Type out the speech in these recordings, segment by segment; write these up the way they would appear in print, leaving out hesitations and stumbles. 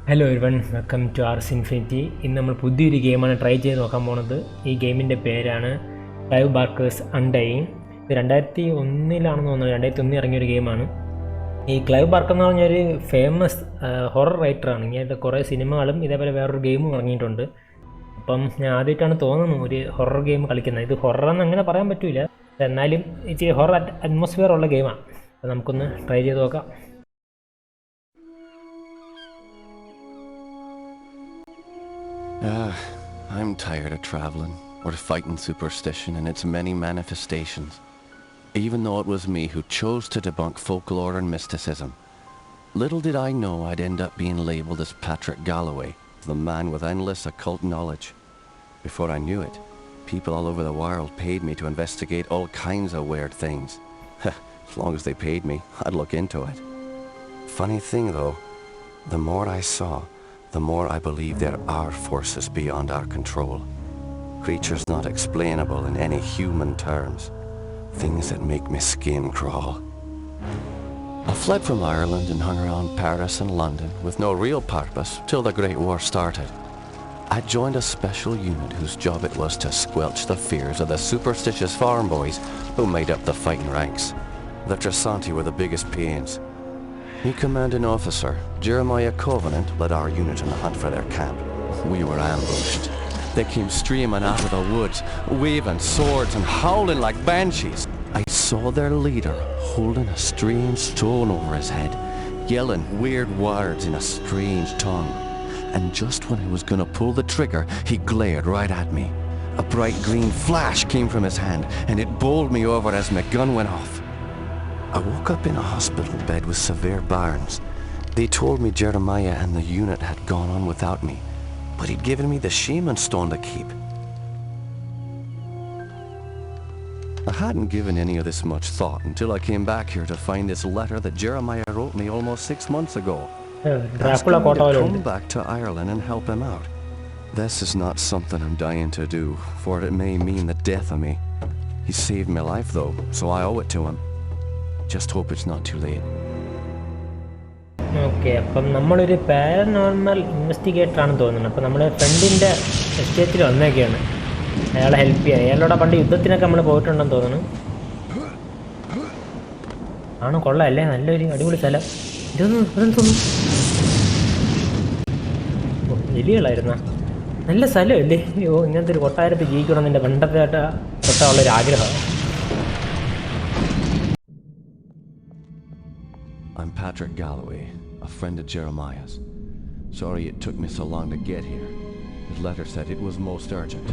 Hello everyone, welcome to Ars Infinity. ഇന്ന് നമ്മൾ പുതിയൊരു ഗെയിമാണ് ട്രൈ ചെയ്ത് നോക്കാൻ പോകുന്നത്. ഈ ഗെയിമിൻ്റെ പേരാണ് Clive Barker'S Undying. ഇത് 2001 തോന്നുന്നത്, 2001 ഇറങ്ങിയൊരു ഗെയിമാണ്. ഈ ക്ലൈവ് ബാർക്കർ എന്ന് പറഞ്ഞൊരു ഫേമസ് ഹൊറർ റൈറ്ററാണ്. ഇങ്ങനത്തെ കുറേ സിനിമകളും ഇതേപോലെ വേറൊരു ഗെയിമും ഇറങ്ങിയിട്ടുണ്ട്. അപ്പം ഞാൻ ആദ്യമായിട്ടാണ് തോന്നുന്നു ഒരു ഹൊറർ ഗെയിം കളിക്കുന്നത്. ഇത് ഹൊററെന്ന് അങ്ങനെ പറയാൻ പറ്റില്ല, എന്നാലും ഇച്ചിരി ഹൊറർ അറ്റ്മോസ്ഫിയർ ഉള്ള ഗെയിമാണ്. അപ്പോൾ നമുക്കൊന്ന് ട്രൈ ചെയ്ത് നോക്കാം. I'm tired of traveling, or fighting superstition and its many manifestations. Even though it was me who chose to debunk folklore and mysticism. Little did I know I'd end up being labelled as Patrick Galloway, the man with endless occult knowledge. Before I knew it, people all over the world paid me to investigate all kinds of weird things. As long as they paid me, I'd look into it. Funny thing though, the more I saw, the more I believe there are forces beyond our control. Creatures not explainable in any human terms. Things that make me skin crawl. I fled from Ireland and hung around Paris and London with no real purpose till the Great War started. I joined a special unit whose job it was to squelch the fears of the superstitious farm boys who made up the fighting ranks. The Trasanti were the biggest pains. New commanding officer, Jeremiah Covenant, led our unit on the hunt for their camp. We were ambushed. They came streaming out of the woods, waving swords and howling like banshees. I saw their leader holding a strange stone over his head, yelling weird words in a strange tongue. And just when I was going to pull the trigger, he glared right at me. A bright green flash came from his hand, and it bowled me over as my gun went off. I woke up in a hospital bed with severe burns. They told me Jeremiah and the unit had gone on without me, but he'd given me the shaman stone to keep. I hadn't given any of this much thought until I came back here to find this letter that Jeremiah wrote me almost 6 months ago, asking me to come back to Ireland and help him out. This is not something I'm dying to do, for it may mean the death of me. He saved my life though, so I owe it to him. Just hope it's not too late. Okay, അപ്പം നമ്മളൊരു paranormal investigator ആണെന്ന് തോന്നുന്നു. അപ്പം നമ്മുടെ ഫ്രണ്ടിൻ്റെ എസ്റ്റേറ്റിൽ വന്നേക്കെയാണ് അയാളെ help ചെയ്യാൻ. അയാളുടെ പണ്ട് യുദ്ധത്തിനൊക്കെ നമ്മൾ പോയിട്ടുണ്ടെന്ന് തോന്നുന്നു. ആണ്, കൊള്ളാമല്ലേ, നല്ലൊരു അടിപൊളി സ്ഥലം. ഇതൊന്നും തോന്നുന്നു എലികളായിരുന്ന നല്ല സ്ഥലമല്ലേ. അയ്യോ, ഇങ്ങനത്തെ ഒരു കൊട്ടാരത്തിൽ ജീവിക്കണം എൻ്റെ പണ്ടത്തെ തൊട്ടുള്ളൊരു ആഗ്രഹമാണ്. I'm Patrick Galloway, a friend of Jeremiah's. Sorry it took me so long to get here. His letter said it was most urgent.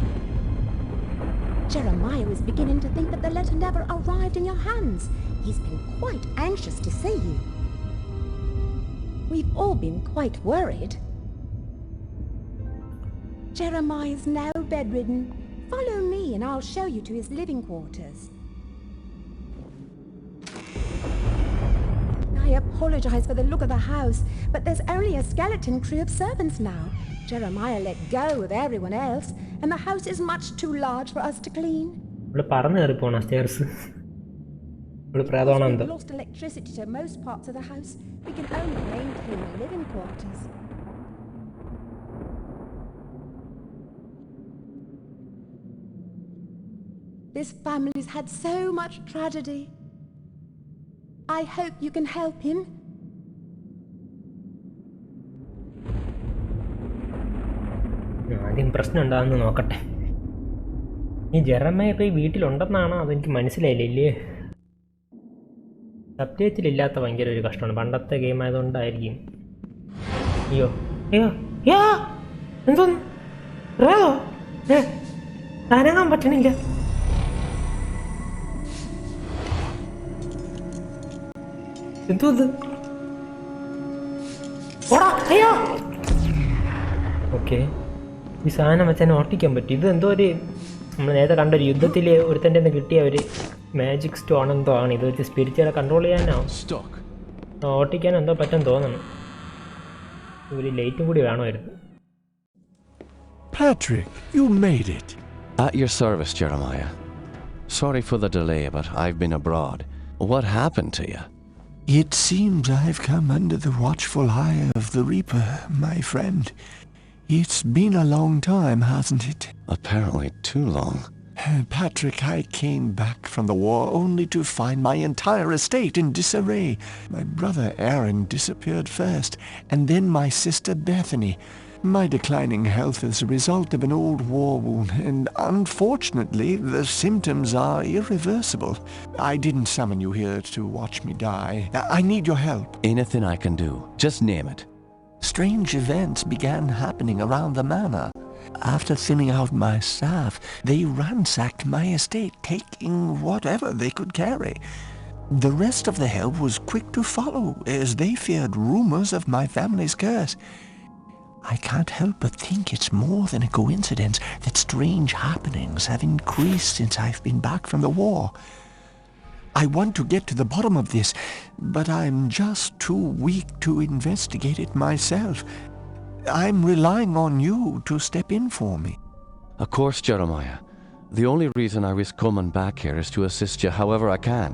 Jeremiah was beginning to think that the letter never arrived in your hands. He's been quite anxious to see you. We've all been quite worried. Jeremiah's now bedridden. Follow me and I'll show you to his living quarters. I apologize for the look of the house, but there's only a skeleton crew of servants now. Jeremiah let go of everyone else, and the house is much too large for us to clean. We've lost electricity to most parts of the house. We can only maintain the living quarters. This family's had so much tragedy. I hope you can help him. ആദ്യം പ്രശ്നം ഉണ്ടാകുന്ന നോക്കട്ടെ. ഈ Jeremiah ഇപ്പോൾ ഈ വീട്ടിലുണ്ടെന്നാണോ അതെനിക്ക് മനസ്സിലായില്ല. ഇല്ലേ, സബ്ജക്റ്റിലില്ലാത്ത ഭയങ്കര ഒരു കഷ്ടമാണ്. പണ്ടത്തെ ഗെയിം ആയതുകൊണ്ടായിരിക്കും. അയ്യോ അയ്യോ യാ എന്തോന്നു അനങ്ങാൻ പറ്റണില്ല. എന്തോ ഇത്, ഓടാ അയ്യോ. ഓക്കെ, ഈ സാധനം വെച്ചാൽ ഓട്ടിക്കാൻ പറ്റും. ഇത് എന്തോ ഒരു നമ്മൾ നേരത്തെ കണ്ടൊരു യുദ്ധത്തിൽ ഒരുത്തൻ്റെ നിന്ന് കിട്ടിയ ഒരു മാജിക് സ്റ്റോൺ എന്തോ ആണ്. ഇത് വെച്ച് സ്പിരിച്വലെ കൺട്രോൾ ചെയ്യാനോ ഓട്ടിക്കാനോ എന്തോ പറ്റാൻ തോന്നണം. ഒരു ലൈറ്റും കൂടി വേണമായിരുന്നു. Patrick, you made it. At your service, Jeremiah. Sorry for the delay, but I've been abroad. What happened to you? It seems I've come under the watchful eye of the Reaper, my friend. It's been a long time, hasn't it? Apparently too long. Patrick, I came back from the war only to find my entire estate in disarray. My brother Aaron disappeared first, and then my sister Bethany. My declining health is a result of an old war wound, and unfortunately, the symptoms are irreversible. I didn't summon you here to watch me die. I need your help. Anything I can do. Just name it. Strange events began happening around the manor. After thinning out my staff, they ransacked my estate, taking whatever they could carry. The rest of the help was quick to follow, as they feared rumors of my family's curse. I can't help but think it's more than a coincidence that strange happenings have increased since I've been back from the war. I want to get to the bottom of this, but I'm just too weak to investigate it myself. I'm relying on you to step in for me. Of course, Jeremiah. The only reason I risk coming back here is to assist you however I can.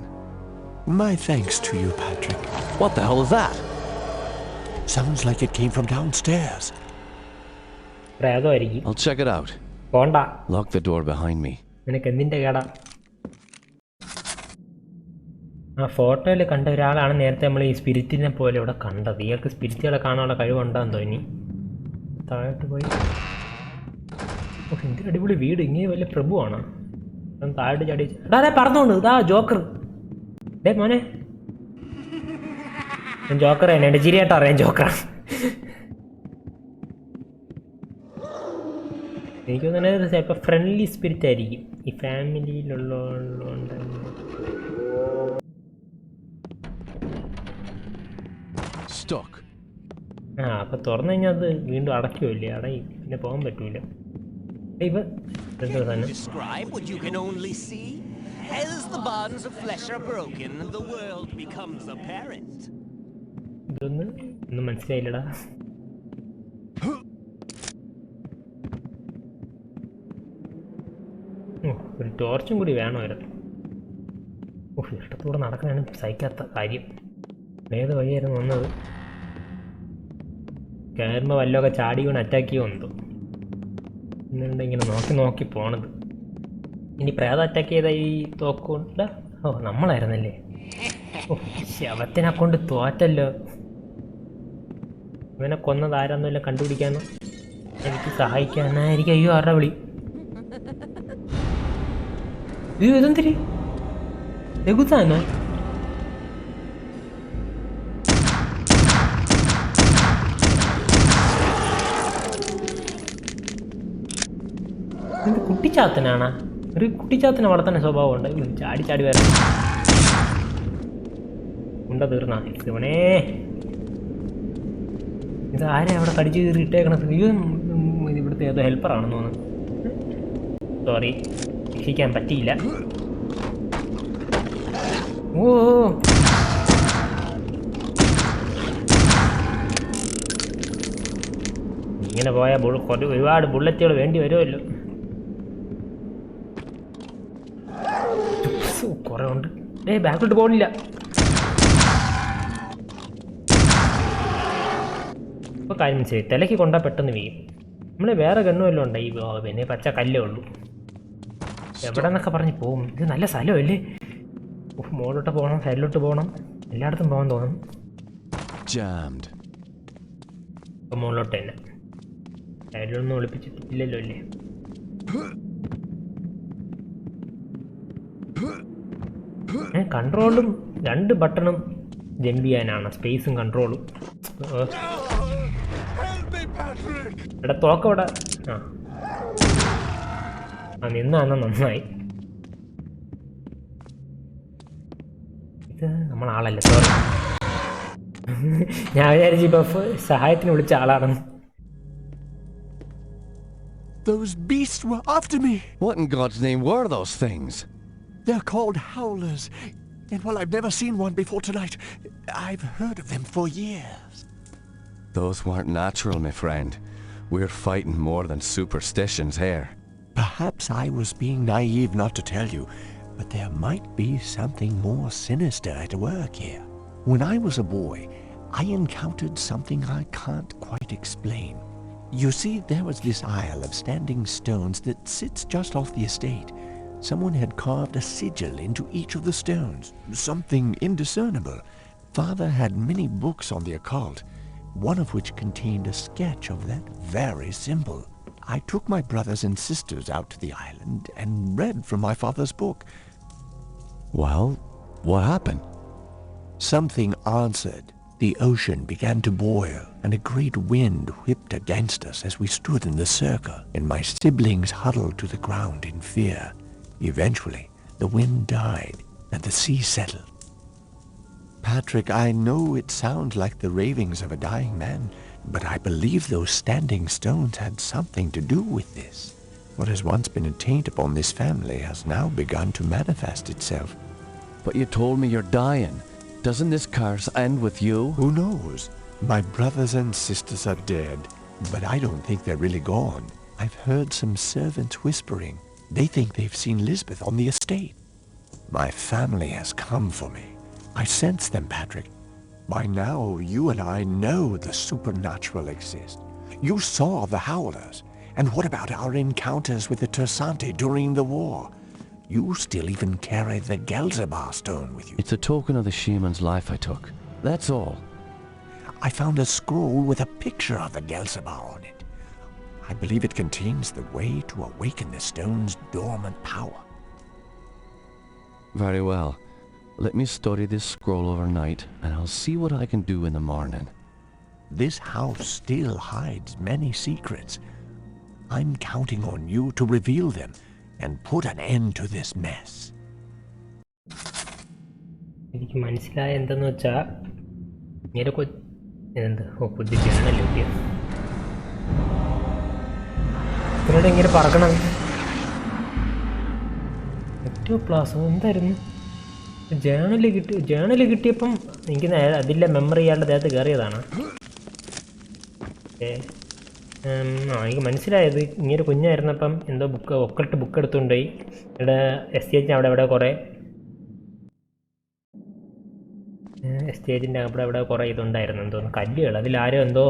My thanks to you, Patrick. What the hell is that? Sounds like it came from downstairs. പ്രേതമായിരിക്കും. I'll check it out. പോണ്ട, Lock the door behind me. നിനക്ക് എന്തിൻ്റെ കേടാ? ആ ഫോട്ടോയിൽ കണ്ട ഒരാളാണ് നേരത്തെ നമ്മൾ ഈ സ്പിരിറ്റിനെ പോലെ ഇവിടെ കണ്ടത്. ഇയാൾക്ക് സ്പിരിറ്റുകളെ കാണാനുള്ള കഴിവുണ്ടാന്ന് തോന്നി. താഴോട്ട് പോയി. എന്തൊരു അടിപൊളി വീട്. ഇങ്ങനെ വലിയ പ്രഭുവാണ്. താഴോട്ട് ചാടി അതെ പറഞ്ഞോണ്ട് ഇതാ ജോക്കർ. ഡേ മോനെ, ജോക്കർ തന്നെ. എൻ്റെ ചിരിയായിട്ട് അറിയാം ജോക്കറാണ്. എനിക്ക് തോന്നുന്നത് ചിലപ്പോൾ ഫ്രണ്ട്ലി സ്പിരിറ്റ് ആയിരിക്കും ഈ ഫാമിലിയിലുള്ളതുകൊണ്ട്. ആ അപ്പം തുറന്നു കഴിഞ്ഞാൽ അത് വീണ്ടും അടയ്ക്കുമല്ലേ? അടയും, പിന്നെ പോകാൻ പറ്റൂല. ഇപ്പം Describe what you can only see. As the bonds of flesh are broken, the world becomes apparent. ഒന്നും മനസ്സിലായില്ലടാ. ഒരു ടോർച്ചും കൂടി വേണമായിരുന്നു. ഇഷ്ടത്തോടെ നടക്കാനാണ് സഹിക്കാത്ത കാര്യം. ഏത് വഴിയായിരുന്നു വന്നത്? കയറുമ്പോൾ വല്ലതൊക്കെ ചാടി കൊണ്ട് അറ്റാക്ക് ചെയ്യുമെന്തോ. എന്നുണ്ട് ഇങ്ങനെ നോക്കി നോക്കി പോണത്. ഇനി പ്രേതം അറ്റാക്ക് ചെയ്ത ഈ തോക്കൊണ്ട് നമ്മളായിരുന്നല്ലേ. ശവത്തിനെ കൊണ്ട് തോറ്റല്ലോ. ഇവനെ കൊന്നത് ആരാന്നല്ല കണ്ടുപിടിക്കാനോ എനിക്ക് സഹായിക്കാനായിരിക്കും. അയ്യോ ആരുടെ വിളി? അയ്യോ ഇതെന്തിരി ലഘുസാന? കുട്ടിച്ചാത്തനാണ്. ഒരു കുട്ടിച്ചാത്തനെ വളർത്തുന്ന സ്വഭാവം ഉണ്ട്. ചാടി ചാടി വരണം. ഉണ്ട തീർന്നാ ഇവനേ. ഇത് ആരെയും അവിടെ കടിച്ചു കയറി ഇട്ടേക്കണത്? ഇവിടുത്തെ ഏതോ ഹെൽപ്പറാണെന്ന് തോന്നുന്നു. സോറി, രക്ഷിക്കാൻ പറ്റിയില്ല. ഓ ഇങ്ങനെ പോയാൽ ഒരുപാട് ബുള്ളറ്റുകൾ വേണ്ടി വരുമല്ലോ. കുറെ ഉണ്ട്. ബാക്കോട്ട് പോകണില്ല. ഇപ്പോൾ കാര്യം മനസ്സിലായി. തലയ്ക്ക് കൊണ്ടാൽ പെട്ടെന്ന് വീഴും. നമ്മൾ വേറെ ഗണ്ണുമല്ലോ ഉണ്ട്. ഈ പിന്നെ പച്ച കല്ലേ ഉള്ളൂ. എവിടെ നിന്നൊക്കെ പറഞ്ഞ് പോകും. ഇത് നല്ല സ്ഥലമല്ലേ? മുകളിലോട്ട് പോകണം, സൈഡിലോട്ട് പോകണം, എല്ലായിടത്തും പോകാൻ തോന്നും. ഇപ്പം മുകളിലോട്ട് തന്നെ. സൈഡിലൊന്നും ഒളിപ്പിച്ചിട്ടില്ലല്ലോ അല്ലേ? കൺട്രോളും 2 ബട്ടണും ജമ്പ് ചെയ്യാനാണ്. സ്പേസും കൺട്രോളും. ഇവിടെ തോക്കവിടെ നിന്നാണ് നന്നായി. ഇത് നമ്മളാളല്ലേ, സോറി. ഞാൻ വിചാരിച്ചു ഇപ്പൊ സഹായത്തിന് വിളിച്ച ആളാണെന്ന്. Those beasts were after me. What in God's name were those things? They're called howlers. And while I've never seen one before tonight, I've heard of them for years. Those weren't natural, my friend. We're fighting more than superstitions here. Perhaps I was being naive not to tell you, but there might be something more sinister at work here. When I was a boy, I encountered something I can't quite explain. You see, there was this isle of standing stones that sits just off the estate. Someone had carved a sigil into each of the stones, something indiscernible. Father had many books on the occult, one of which contained a sketch of that very symbol. I took my brothers and sisters out to the island and read from my father's book. Well, what happened? Something answered. The ocean began to boil, and a great wind whipped against us as we stood in the circle, and my siblings huddled to the ground in fear. Eventually, the wind died, and the sea settled. Patrick, I know it sounds like the ravings of a dying man, but I believe those standing stones had something to do with this. What has once been a taint upon this family has now begun to manifest itself. But you told me you're dying. Doesn't this curse end with you? Who knows? My brothers and sisters are dead, but I don't think they're really gone. I've heard some servants whispering. They think they've seen Lisbeth on the estate. My family has come for me. I sense them, Patrick. By now, you and I know the supernatural exists. You saw the Howlers. And what about our encounters with the Tersante during the war? You still even carry the Gelzebah stone with you. It's a token of the shaman's life I took. That's all. I found a scroll with a picture of the Gelzebah on it. I believe it contains the way to awaken the stone's dormant power. Very well. Let me study this scroll overnight, and I'll see what I can do in the morning. This house still hides many secrets. I'm counting on you to reveal them and put an end to this mess. എനിക്ക് മനസ്സിലായ എന്തെന്ന് വെച്ചാൽ ഇങ്ങനെ എന്ത് പുതിയ journal കിട്ടിയ ഇവരോട് ഇങ്ങനെ പറക്കണം ഏറ്റവും പ്ലാസ് എന്തായിരുന്നു ജേണൽ കിട്ടിയപ്പം എനിക്ക് അതില്ല മെമ്മറി ചെയ്യാണ്ട് ദേഹത്ത് കയറിയതാണ് എനിക്ക് മനസ്സിലായത് ഇങ്ങനെ കുഞ്ഞായിരുന്നപ്പം എന്തോ ഒക്കൾട്ട് ബുക്ക് എടുത്തുകൊണ്ടുപോയി ഇവിടെ എസ്റ്റേറ്റിന് അവിടെ കുറേ എസ്റ്റേറ്റിൻ്റെ അവിടെ കുറേ ഇതുണ്ടായിരുന്നു എന്തോന്ന് കല്ലുകൾ അതിലാരോ എന്തോ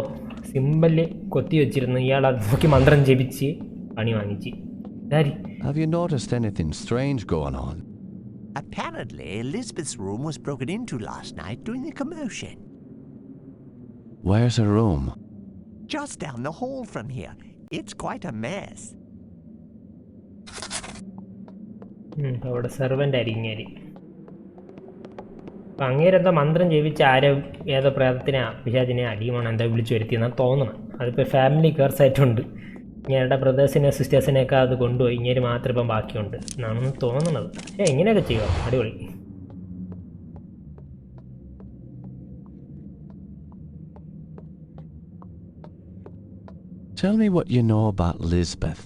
സിമ്പല് കൊത്തി വെച്ചിരുന്നു ഇയാൾ അത് നോക്കി മന്ത്രം ജപിച്ച് പണി വാങ്ങിച്ച്. Have you noticed anything strange going on? Apparently, Elizabeth's room was broken into last night during the commotion. Where's her room? Just down the hall from here. It's quite a mess. അവിടെ servant ആയിരിക്കും ഇങ്ങനെ. അപ്പം അങ്ങേരെന്തോ മന്ത്രം ജപിച്ച് ആരോ ഏതോ പ്രേതത്തിനെ പിശാചിനെ അടിയുമാണ് എന്താ വിളിച്ചു വരുത്തിയെന്നാണ് തോന്നണം. അതിപ്പോൾ ഫാമിലി കേർസായിട്ടുണ്ട്. ഇങ്ങേരുടെ ബ്രദേഴ്സിനെ സിസ്റ്റേഴ്സിനെയൊക്കെ അത് കൊണ്ടുപോയി ഇങ്ങനെ മാത്രം ഇപ്പം ബാക്കിയുണ്ട് എന്നാണെന്ന് തോന്നണത്. ഇങ്ങനെയൊക്കെ ചെയ്യുമോ? അടിപൊളി. Tell me what you know about Lisbeth.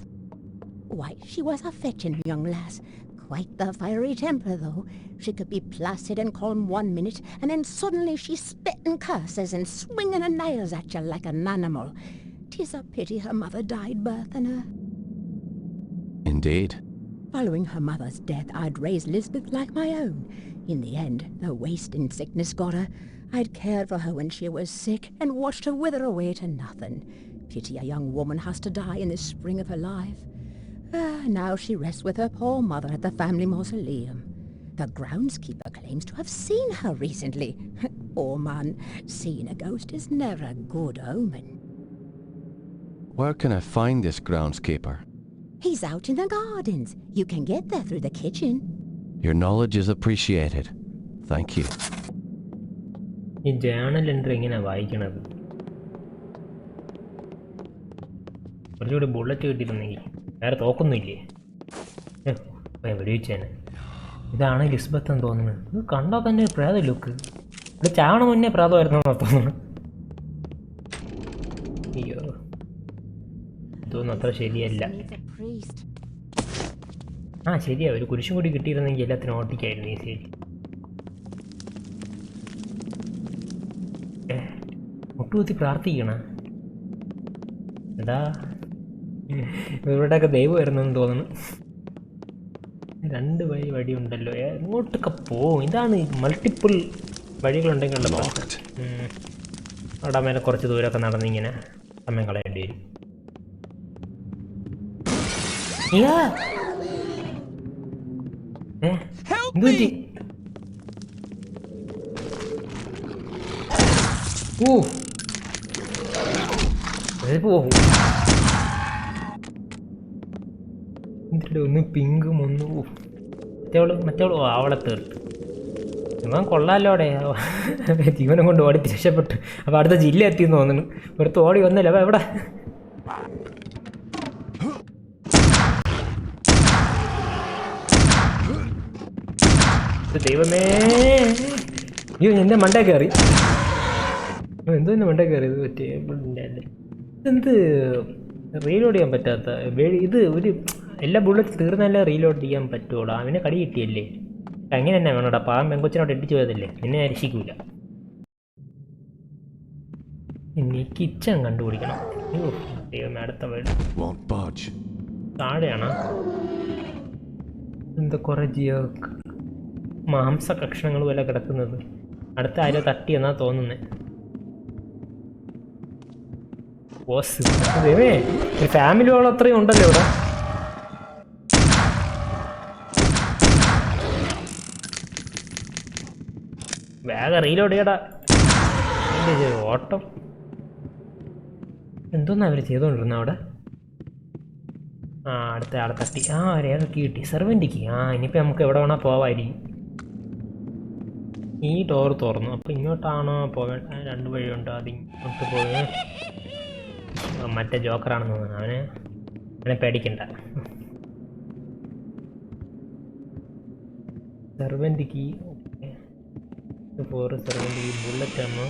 Why, she was a fetching young lass. Quite the fiery temper, though. She could be placid and calm 1 minute, and then suddenly she's spitting curses and swinging her nails at you like an animal. 'Tis a pity her mother died birthing her. Indeed. Following her mother's death, I'd raised Lisbeth like my own. In the end, the wasting sickness got her. I'd cared for her when she was sick and watched her wither away to nothing. Pity a young woman has to die in the spring of her life. Now she rests with her poor mother at the family mausoleum. The groundskeeper claims to have seen her recently. Oh man, seeing a ghost is never a good omen. Where can I find this groundskeeper? He's out in the gardens. You can get there through the kitchen. Your knowledge is appreciated. Thank you. ഈ journal entry എങ്ങനെയാണ് വായിക്കണത്? കുറച്ചുകൂടി bullet കിട്ടിയിട്ടുണ്ടെങ്കിൽ വേറെ തോക്കൊന്നുമില്ലേ? വെടിവെച്ചേനെ. ഇതാണ് ലിസ്ബത്ത് എന്ന് തോന്നുന്നത്. ഇത് കണ്ടാൽ തന്നെ പ്രേത ലുക്ക്. ഇവിടെ ചാവണ മുന്നേ പ്രേതമായിരുന്നെന്നാണ് തോന്നുന്നത്. അയ്യോ, ഇതൊന്നും അത്ര ശരിയല്ല. ശരിയാ, ഒരു കുരിശും കൂടി കിട്ടിയിരുന്നെങ്കിൽ എല്ലാത്തിനും ഓട്ടിക്കായിരുന്നു ഈ ശരി. മുട്ടുകുത്തി പ്രാർത്ഥിക്കണ എടാ, ഇവിടെയൊക്കെ ദൈവം വരുന്നെന്ന് തോന്നുന്നു. 2 വഴി ഉണ്ടല്ലോ, എങ്ങോട്ടൊക്കെ പോവും? ഇതാണ് മൾട്ടിപ്പിൾ വഴികളുണ്ടെങ്കിൽ അവിടെ മേലെ കുറച്ച് ദൂരമൊക്കെ നടന്നിങ്ങനെ സമയം കളയേണ്ടി വരും. എന്തുപറ്റി? ഒന്ന് പിങ്കും ഒന്ന് മറ്റവള് അവളെ തീർത്തു. ഇവൻ കൊള്ളാലോടെ, ജീവനം കൊണ്ട് ഓടി രക്ഷപ്പെട്ടു. അപ്പൊ അടുത്ത ജില്ല എത്തിയെന്ന് തോന്നുന്നു. ഇവിടുത്തെ ഓടി വന്നില്ല. അപ്പൊ എവിടെ? ദൈവമേ, അയ്യോ എന്റെ മണ്ടേ കയറി. എന്തോ എന്റെ മണ്ടേ കയറിയത് ടേബിളിൻ്റെ അല്ലേ? ഇതെന്ത് റീലോഡ് ചെയ്യാൻ പറ്റാത്ത ഇത്? ഒരു എല്ലാ ബുള്ളറ്റ് തീർന്നല്ലേ റീലോഡ് ചെയ്യാൻ പറ്റുള്ളൂ. അവനെ കടി കിട്ടിയല്ലേ? അങ്ങനെ തന്നെ വേണോടാ. പാവം പെങ്കൊച്ചിനോട് ഇടിച്ചു പോയതല്ലേ, നിന്നെ രക്ഷിക്കൂല. ഇനി കിച്ചൺ കണ്ടുപിടിക്കണം. ദൈവമേ, അടുത്ത വീട് താഴെയാണ്. എന്താ കുറെ മാംസ കഷ്ണങ്ങൾ പോലെ കിടക്കുന്നത്. അടുത്ത ആരോ തട്ടി എന്നാ തോന്നുന്നേ. ദൈവമേ, ഒരു ഫാമിലിയോളം അത്രയും ഉണ്ടല്ലോ ഇവിടെ. വേഗം റീലോഡ് ചെയ്യടാ. ഓട്ടം എന്തോന്നാ അവർ ചെയ്തോണ്ടിരുന്ന അവിടെ? അടുത്ത ആളെ തട്ടി. രേഖയ്ക്ക് കിട്ടി, സെർവൻറ്റിക്ക്. ഇനിയിപ്പോൾ നമുക്ക് എവിടെ വേണാൽ പോവായിരിക്കും. ഈ ഡോർ തുറന്നു. അപ്പോൾ ഇങ്ങോട്ടാണോ പോകാൻ? രണ്ട് വഴിയുണ്ട്. അത് ഇങ്ങോട്ട് പോയി മറ്റേ ജോക്കറാണെന്ന് തോന്നുന്നു. അവനെ പേടിക്കണ്ട. സെർവൻറ്റിക്ക് സെർവൻറ്റിക്ക് ബുള്ളറ്റ് ആണോ?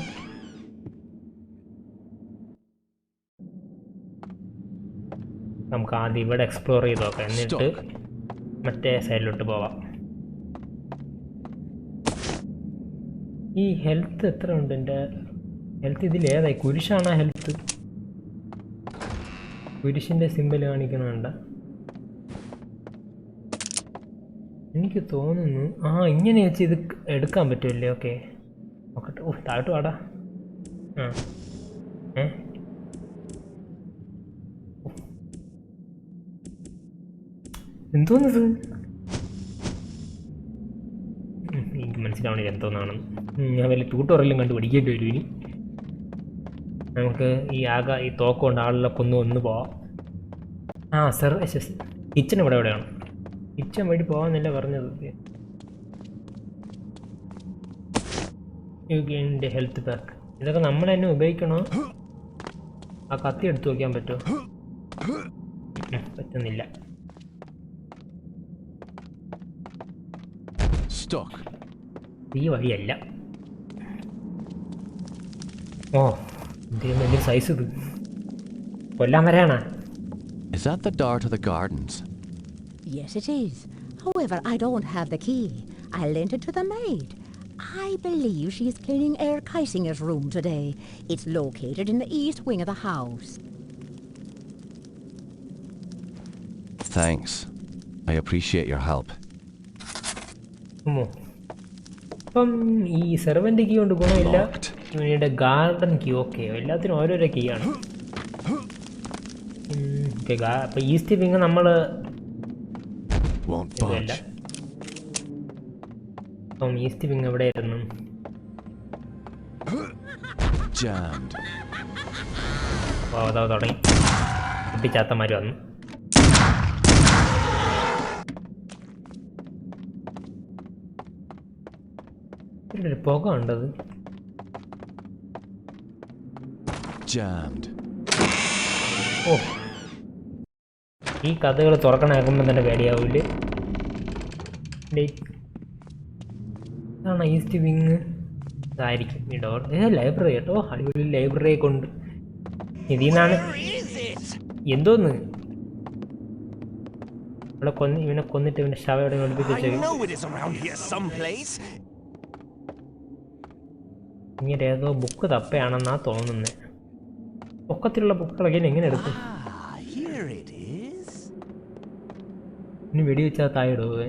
നമുക്ക് ആദ്യം ഇവിടെ എക്സ്പ്ലോർ ചെയ്ത് നോക്കാം, എന്നിട്ട് മറ്റേ സൈഡിലോട്ട് പോവാം. ഈ ഹെൽത്ത് എത്ര ഉണ്ട്? എൻ്റെ ഹെൽത്ത് ഇതിലേതായി? കുരിശാണോ ഹെൽത്ത്? കുരിശിൻ്റെ സിമ്പിൾ കാണിക്കണുണ്ട. എനിക്ക് തോന്നുന്നു ഇങ്ങനെ വെച്ച് ഇത് എടുക്കാൻ പറ്റുമല്ലേ? ഓക്കെ നോക്കട്ടെ. താഴോട്ട് വാടാ. എന്തോന്നത്? എനിക്ക് മനസ്സിലാവണില്ല എന്തോന്നാണെന്ന്. ഞാൻ വലിയ ട്യൂട്ടോറിയലും കണ്ട് പഠിക്കേണ്ടി വരും. ഇനി നമുക്ക് ഈ തോക്കൊണ്ട് ആളെ ഒന്ന് പോവാം. കിച്ചൺ എവിടെയാണ്? കിച്ചൺ വഴി പോകാന്നല്ല പറഞ്ഞത്. യുഗിൻ്റെ ഹെൽത്ത് പാക്ക്. ഇതൊക്കെ നമ്മൾ തന്നെ ഉപയോഗിക്കണോ? ആ കത്തി എടുത്തു വയ്ക്കാൻ പറ്റുമോ? പറ്റുന്നില്ല. ഈ വഴിയല്ല. എന്തൊരു സൈസ് ഇത്! കൊല്ലാൻ വരാണോ? Is that the door to the gardens? Yes, it is. However, I don't have the key. I lent it to the maid. I believe she is cleaning Herr Kaisinger's room today. It's located in the east wing of the house. Thanks. I appreciate your help. അപ്പം ഈ servant key കൊണ്ട് ഗുണമില്ല. ഇവരുടെ garden key okay. എല്ലാത്തിനും ഓരോരോ key ആണ്. അപ്പം east wing നമ്മൾ അപ്പം ഈസ്റ്റ് വിങ് എവിടെയായിരുന്നു? അതാ തുടങ്ങി. കുട്ടിച്ചാത്തമാർ വന്നു. ഒരു പുക ഉണ്ടത്. ഈ കഥകൾ തുറക്കണാക്കുമ്പോൾ തന്നെ പേടിയാവൂല്ലേ? ഇതാണ് ഈസ്റ്റ് വിങ്. ഇതായിരിക്കും ഈ ഡോർ. ലൈബ്രറി കേട്ടോ. അടിപൊളി ലൈബ്രറിയെ കൊണ്ട് ഇതിൽ നിന്നാണ് എന്തോന്ന് ഇവിടെ ഇവനെ കൊന്നിട്ട് ഇവന്റെ ശവം എവിടെ ഒളിപ്പിച്ച് ഇങ്ങനെ ഏതോ ബുക്ക് തപ്പയാണെന്നാ തോന്നുന്നത്. പൊക്കത്തിലുള്ള ബുക്കുകളൊക്കെ എങ്ങനെ എടുക്കും? ഇനി വെടിവെച്ചാൽ താഴെ ഇടുവേ.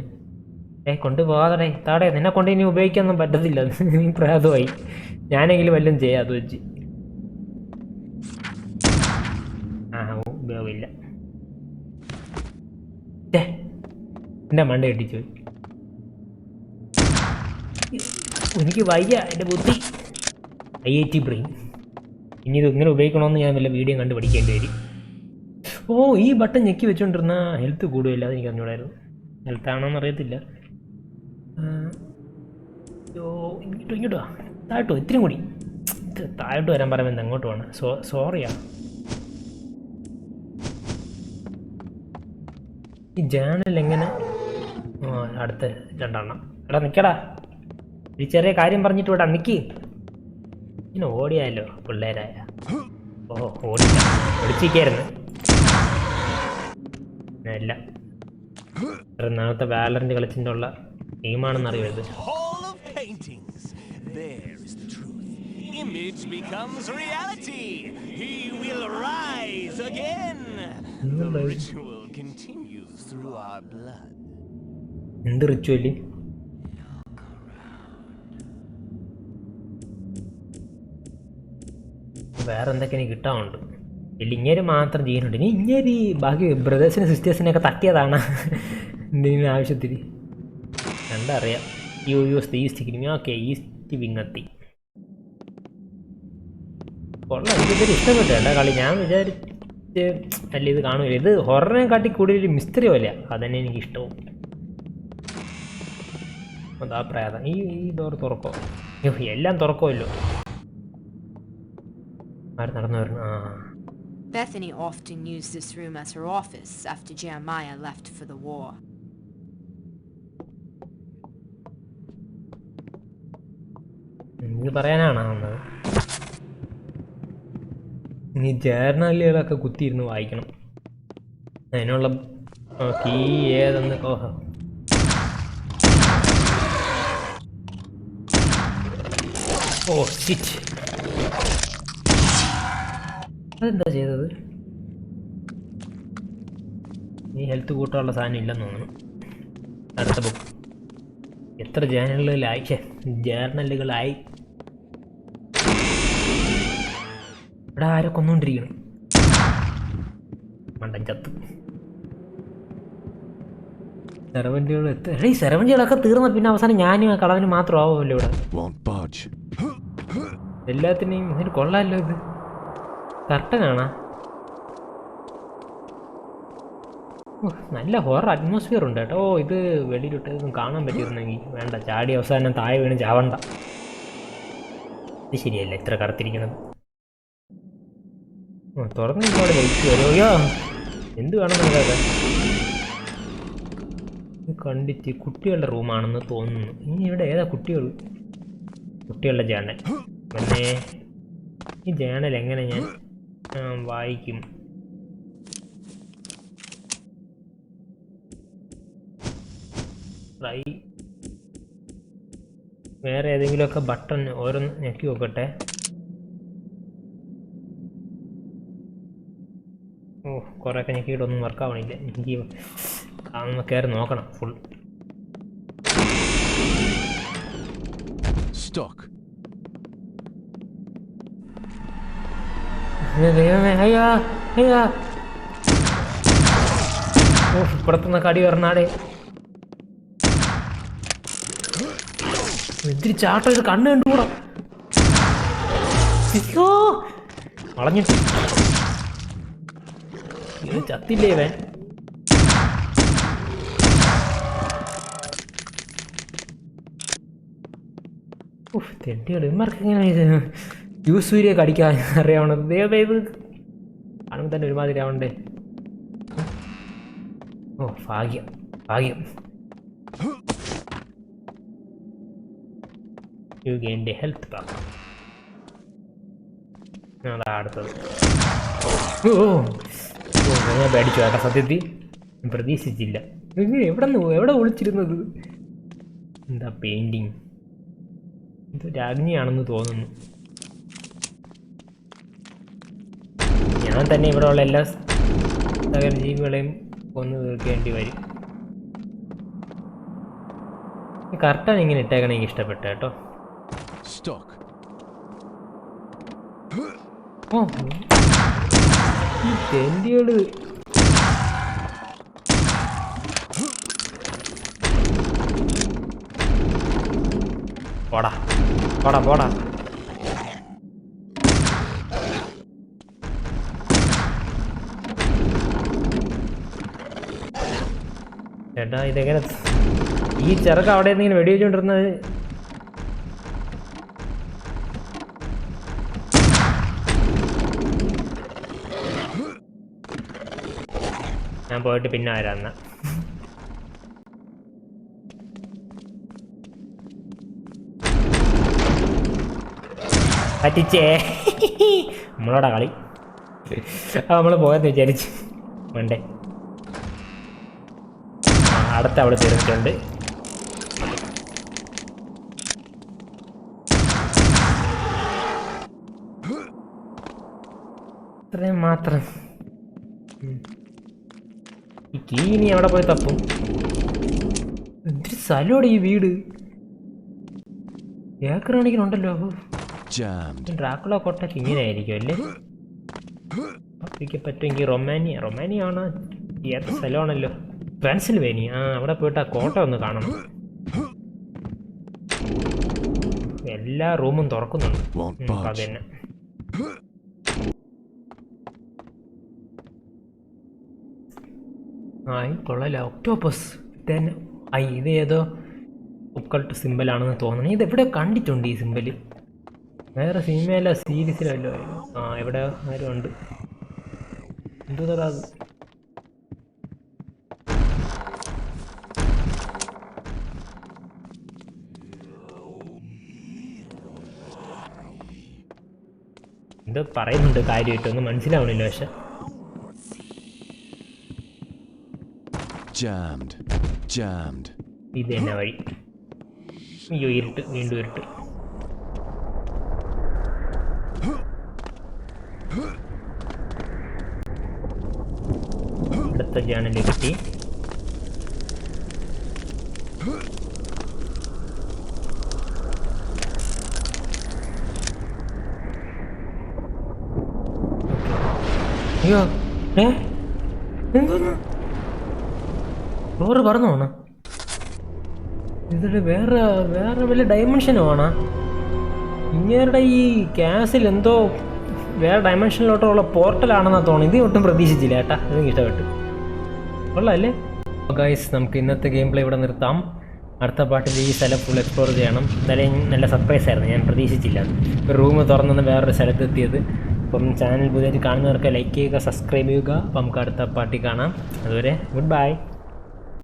കൊണ്ടുപോകാതെ താടെ നിന്നെ കൊണ്ട് ഇനി ഉപയോഗിക്കാനൊന്നും പറ്റത്തില്ല. നീ പ്രായമായി. ഞാനെങ്കിലും വല്ലതും ചെയ്യാം അത് വെച്ച്. ഉപയോഗമില്ല. എൻ്റെ മണ്ട കെട്ടിച്ചു. എനിക്ക് വയ്യ എൻ്റെ ബുദ്ധി. IIT brain. ഇനി ഇത് ഇങ്ങനെ ഉപയോഗിക്കണമെന്ന് ഞാൻ വല്ല വീഡിയോ കണ്ട് പഠിക്കേണ്ടി വരും. ഈ ബട്ടൺ ഞെക്കി വെച്ചുകൊണ്ടിരുന്ന ഹെൽത്ത് കൂടുകയില്ല. അതെനിക്ക് അറിഞ്ഞൂടായിരുന്നു. ഹെൽത്താണോന്ന് അറിയത്തില്ല. ഇങ്ങോട്ട് വാ. താഴോട്ടോ ഇത്തിരി കൂടി താഴോട്ട് വരാൻ പറയുമ്പോൾ അങ്ങോട്ട് വേണം. സോറിയാ. ഈ ജേണൽ എങ്ങനെ? അടുത്ത 2 എണ്ണം. എടാ നിൽക്കടാ. ഒരു ചെറിയ കാര്യം പറഞ്ഞിട്ട് വിടാം. നിൽക്കി. ഇങ്ങനെ ഓടിയാലോ പിള്ളേരായ. ഓടിച്ചിരിക്കായിരുന്നു. അല്ല നാളത്തെ വാലറന്റ് കളിച്ചിൻ്റെ ഉള്ള ടീമാണെന്ന് അറിയരുത്. Image becomes reality. He will rise again. The ritual continues through our blood. എന്ത് റിച്വല്? വേറെ എന്തൊക്കെ എനിക്ക് കിട്ടാറുണ്ട്. ഇങ്ങനെ മാത്രം ചെയ്യുന്നുണ്ട്. ഇനി ഇങ്ങനെ ബാക്കി ബ്രദേഴ്സിനും സിസ്റ്റേഴ്സിനെയൊക്കെ തട്ടിയതാണ് എന്തെങ്കിലും ആവശ്യത്തിന്. കണ്ടറിയാം. യൂസ് ഈസ്റ്റ് ക്രീം. ഓക്കെ, ഈസ്റ്റ് വിങ്ങത്തി കൊള്ളാം. എനിക്കിതൊരു ഇഷ്ടപ്പെട്ടു കേട്ടോ കളി. ഞാൻ വിചാരിച്ച് അല്ല ഇത് കാണൂല. ഇത് ഹൊററിനെ കാട്ടി കൂടുതൽ മിസ്റ്ററി പോലെ. അതന്നെ എനിക്കിഷ്ടവും. അതാ പ്രേതം. ഈ ഡോർ തുറക്കോ? എല്ലാം തുറക്കുമല്ലോ. ആര് നടന്നു വരണം? Bethany often used this room as her office after Jeremiah left for the war. ഇത് പറയാനാണോ വന്നത്? ഇനി ജേർണലുകളൊക്കെ കുത്തിയിരുന്ന് വായിക്കണം. അതിനുള്ള കീ ഏതെന്ന്. ഷിറ്റ്. അതെന്താ ചെയ്തത്? ഈ ഹെൽത്ത് കൂട്ടാനുള്ള സാധനം ഇല്ലെന്ന് തോന്നുന്നു. അടുത്ത ബുക്ക്. എത്ര ജേർണലുകളായി. ഇവിടെ ആരെ കൊന്നുകൊണ്ടിരിക്കണം? മണ്ടൻ ചത്ത്. സെർവന്റുകളൊക്കെ തീർന്ന പിന്നെ അവസാനം ഞാനും ആ കളവിന് മാത്രം ആവുമല്ലോ ഇവിടെ. എല്ലാത്തിനെയും ഇതിന് കൊള്ളാമല്ലോ. ഇത് കർട്ടനാണോ? നല്ല ഹൊറർ അറ്റ്മോസ്ഫിയർ ഉണ്ട് കേട്ടോ. ഇത് വെളിയിലിട്ട് ഇതൊന്നും കാണാൻ പറ്റിയിരുന്നെങ്കിൽ. വേണ്ട, ചാടി അവസാനം താഴെ വീണ് ചാവണ്ട. ഇത് ശരിയല്ല ഇത്ര കറുത്തിരിക്കണത്. തുറന്ന് ഇങ്ങോട്ട് ലൈറ്റ് വരുമോ? എന്ത് വേണം നിങ്ങളത്? കണ്ടിട്ട് കുട്ടികളുടെ റൂമാണെന്ന് തോന്നുന്നു. ഇനി ഇവിടെ ഏതാ കുട്ടികളുടെ ജേണൽ? പിന്നെ ഈ ജേണൽ എങ്ങനെ ഞാൻ വായിക്കും? വേറെ ഏതെങ്കിലുമൊക്കെ ബട്ടൺ ഓരോന്ന് ഞെക്കി നോക്കട്ടെ. കുറേയൊക്കെ ഞെക്കിയിട്ടൊന്നും വർക്കാവണില്ല. എനിക്ക് കയറി നോക്കണം ഫുൾ. ഇപ്പുറത്തുനിന്ന് കടി വരണാടെ. ഇത്തിരി ചാട്ടം. ഇത് കണ്ണ് കണ്ടുകൂടാ. വളഞ്ഞിട്ട് ചത്തില്ലേ ഇവൻ? തെണ്ടികൾ ഇവന്മാർക്ക് എങ്ങനെ യൂസൂരിയെ കടിക്കാൻ അറിയാവണത്? ദൈവമേ, ഇത് കാണുമ്പോൾ തന്നെ ഒരുമാതിരി ആവണ്ടേ. ഭാഗ്യം. യു ഗെയിൻ്റെ ഹെൽത്ത് പാക്ക്. അതാ അടുത്തത്. ഞാൻ പേടിച്ചു കേട്ടോ. സത്യത്തിൽ പ്രതീക്ഷിച്ചില്ല. എവിടെ ഒളിച്ചിരുന്നത്? എന്താ പെയിന്റിങ്? ഇത് രാജ്ഞിയാണെന്ന് തോന്നുന്നു. ഞാൻ തന്നെ ഇവിടെ ഉള്ള എല്ലാ സകല ജീവികളെയും കൊന്നു തീർക്കേണ്ടി വരും. കറക്റ്റാണ് ഇങ്ങനെ ഇട്ടേക്കണം. എനിക്ക് ഇഷ്ടപ്പെട്ടു കേട്ടോ. Stuck. ഓ ഈ തെണ്ടികള് പോടാ പോടാ പോടാ. ചേട്ടാ ഇതെങ്ങനെ ഈ ചെറുക്ക അവിടെ എന്തെങ്കിലും വെടിവെച്ചോണ്ടിരുന്നത്? ഞാൻ പോയിട്ട് പിന്നെ വരാന്ന. പറ്റിച്ചേ നമ്മളോടാ കളി. നമ്മൾ പോയെന്ന് വിചാരിച്ചു വേണ്ടേ. അടുത്ത അവിടെ തീർന്നിട്ടുണ്ട്. ഇത്രയും മാത്രം. ഈ കീ ഇനി എവിടെ പോയി തപ്പും? എന്തൊരു സ്ഥലമാണ് ഈ വീട്. ഏക്കറാണിക്കുണ്ടല്ലോ. ഡ്രാക്കുള കോട്ടയ്ക്ക് ഇങ്ങനെ ആയിരിക്കും അല്ലേ? പറ്റുമെങ്കിൽ റൊമാനിയ ആണ്. ഏത്ത സ്ഥലമാണല്ലോ. പെൻസിൽവേനിയ. അവിടെ പോയിട്ട് ആ കോട്ട ഒന്ന് കാണണം. എല്ലാ റൂമും തുറക്കുന്നുണ്ട്. അത് തന്നെ. കൊള്ളല. ഒക്ടോപ്പസ് തന്നെ. ഇത് ഏതോ ഒക്കൾട്ട് സിമ്പിളാണെന്ന് തോന്നുന്നു. ഇതെവിടെ കണ്ടിട്ടുണ്ട് ഈ സിമ്പിൾ? വേറെ സിനിമയല്ല സീരീസിലല്ലോ. എവിടെ ആരും ഉണ്ട്. എന്തോടാ അത്? എന്തോ പറയുന്നുണ്ട് കാര്യമായിട്ടൊന്നും മനസ്സിലാവണില്ല. പക്ഷെ ഇത് തന്നെ വഴി. അയ്യോ ഇരുട്ട്, വീണ്ടും ഇരുട്ട്. അടുത്ത ജേണൽ കിട്ടി. അയ്യോ ഡോറ് പറഞ്ഞു പോണ. ഇതിൽ വേറെ വലിയ ഡയമെൻഷനോ ആണ്. ഇങ്ങേരുടെ ഈ ക്യാസിൽ എന്തോ വേറെ ഡയമെൻഷനിലോട്ടുള്ള പോർട്ടലാണെന്നാണ് തോന്നുന്നത്. ഇത് ഒട്ടും പ്രതീക്ഷിച്ചില്ല ഏട്ടാ. ഇതെനിക്ക് ഇഷ്ടപ്പെട്ടു. കൊള്ളാമല്ലേ? ഗൈസ്, നമുക്ക് ഇന്നത്തെ ഗെയിം പ്ലേ ഇവിടെ നിർത്താം. അടുത്ത പാട്ടിൽ ഈ സ്ഥലം ഫുൾ എക്സ്പ്ലോർ ചെയ്യണം. എന്തായാലും നല്ല സർപ്രൈസ് ആയിരുന്നു. ഞാൻ പ്രതീക്ഷിച്ചില്ല ഒരു റൂം തുറന്നെന്ന് വേറൊരു സ്ഥലത്തെത്തിയത്. അപ്പം ചാനൽ പുതിയതായിട്ട് കാണുന്നവർക്ക് ലൈക്ക് ചെയ്യുക, സബ്സ്ക്രൈബ് ചെയ്യുക. അപ്പം നമുക്ക് അടുത്ത പാർട്ടി കാണാം. അതുവരെ ഗുഡ് ബൈ.